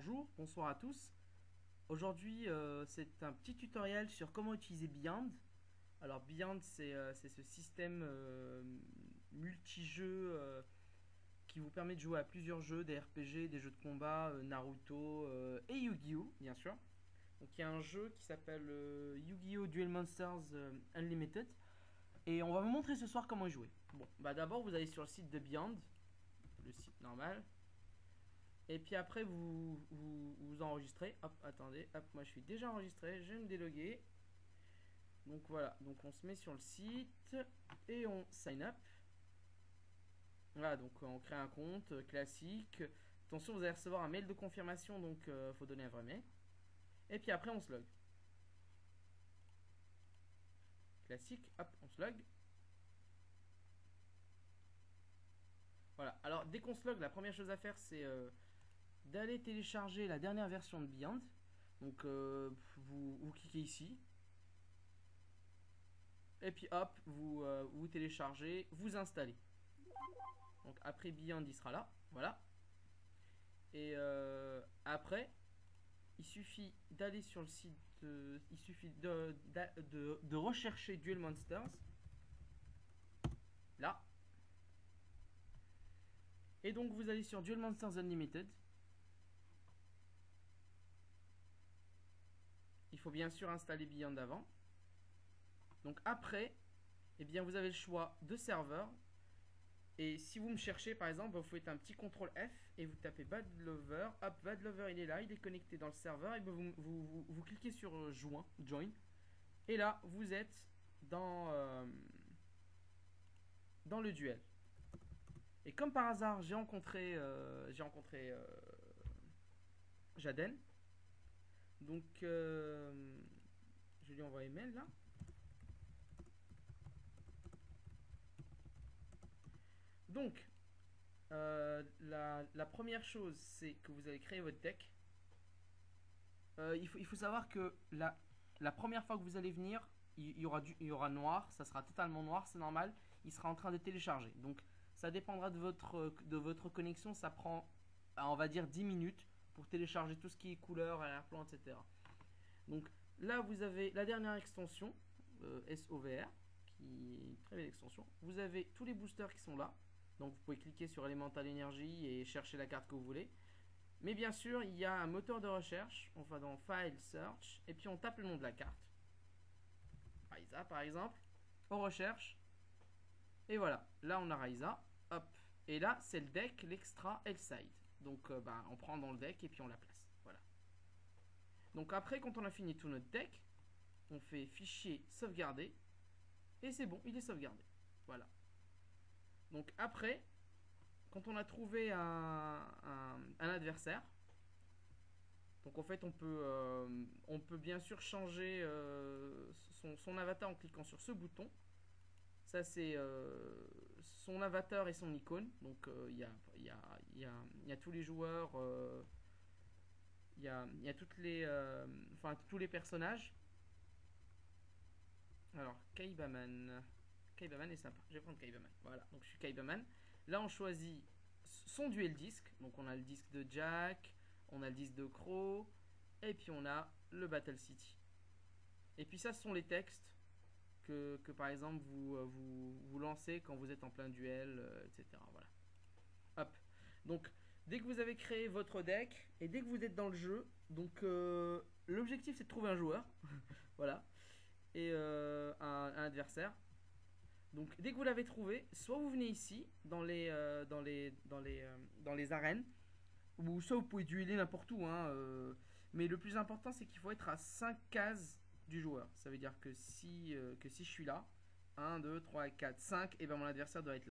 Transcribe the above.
Bonjour, bonsoir à tous. Aujourd'hui, c'est un petit tutoriel sur comment utiliser Beyond. Alors Beyond, c'est ce système multi-jeux qui vous permet de jouer à plusieurs jeux, des RPG, des jeux de combat, Naruto et Yu-Gi-Oh, bien sûr. Donc il y a un jeu qui s'appelle Yu-Gi-Oh! Duel Monsters Unlimited. Et on va vous montrer ce soir comment y jouer. Bon, bah d'abord vous allez sur le site de Beyond, le site normal. Et puis après, vous enregistrez. Hop, attendez. Hop, moi je suis déjà enregistré. Je vais me déloguer. Donc voilà. Donc on se met sur le site et on sign up. Voilà, donc on crée un compte classique. Attention, vous allez recevoir un mail de confirmation. Donc il faut donner un vrai mail. Et puis après, on se log. Classique. Hop, on se log. Voilà. Alors dès qu'on se log, la première chose à faire, c'est d'aller télécharger la dernière version de Beyond. Donc vous cliquez ici. Et puis hop, vous téléchargez, vous installez. Donc après Beyond il sera là, voilà. Et après, il suffit d'aller sur le site, il suffit de rechercher Duel Monsters. Là. Et donc vous allez sur Duel Monsters Unlimited. Il faut bien sûr installer Beyond avant. Donc après, eh bien vous avez le choix de serveur. Et si vous me cherchez par exemple, vous faites un petit CTRL F et vous tapez Bad Lover. Hop, Bad Lover il est là, il est connecté dans le serveur. Et vous cliquez sur Join. Et là, vous êtes dans le duel. Et comme par hasard, j'ai rencontré Jaden. Donc, je lui envoie un mail là. Donc, la première chose, c'est que vous allez créer votre deck. Il faut savoir que la première fois que vous allez venir, il y aura noir, ça sera totalement noir, c'est normal. Il sera en train de télécharger. Donc, ça dépendra de votre connexion. Ça prend, on va dire, 10 minutes pour télécharger tout ce qui est couleur, arrière-plan, etc. Donc, là, vous avez la dernière extension, SOVR, qui est une très belle extension. Vous avez tous les boosters qui sont là. Donc, vous pouvez cliquer sur Elemental Energy et chercher la carte que vous voulez. Mais bien sûr, il y a un moteur de recherche. On va dans File, Search, et puis on tape le nom de la carte. Raiza, par exemple. On recherche. Et voilà, là on a Raiza. Hop. Et là, c'est le deck, l'extra et le side. Donc, on prend dans le deck et puis on la place. Voilà. Donc après, quand on a fini tout notre deck, on fait fichier sauvegarder. Et c'est bon, il est sauvegardé. Voilà. Donc après, quand on a trouvé un adversaire, donc en fait on peut bien sûr changer son avatar en cliquant sur ce bouton. Ça c'est son avatar et son icône. Donc il y a tous les joueurs, il y a toutes les, enfin tous les personnages. Alors Kaibaman. Kaibaman est sympa. Je vais prendre Kaibaman. Voilà, donc je suis Kaibaman. Là, on choisit son duel disque. Donc, on a le disque de Jack, on a le disque de Crow, et puis on a le Battle City. Et puis, ça, ce sont les textes que par exemple, vous lancez quand vous êtes en plein duel, etc. Voilà. Hop. Donc, dès que vous avez créé votre deck, et dès que vous êtes dans le jeu, donc l'objectif, c'est de trouver un joueur. Voilà. Et un adversaire. Donc dès que vous l'avez trouvé, soit vous venez ici dans les arènes, ou soit vous pouvez dueler n'importe où. Mais le plus important, c'est qu'il faut être à 5 cases du joueur. Ça veut dire que si je suis là, 1, 2, 3, 4, 5, et ben mon adversaire doit être là.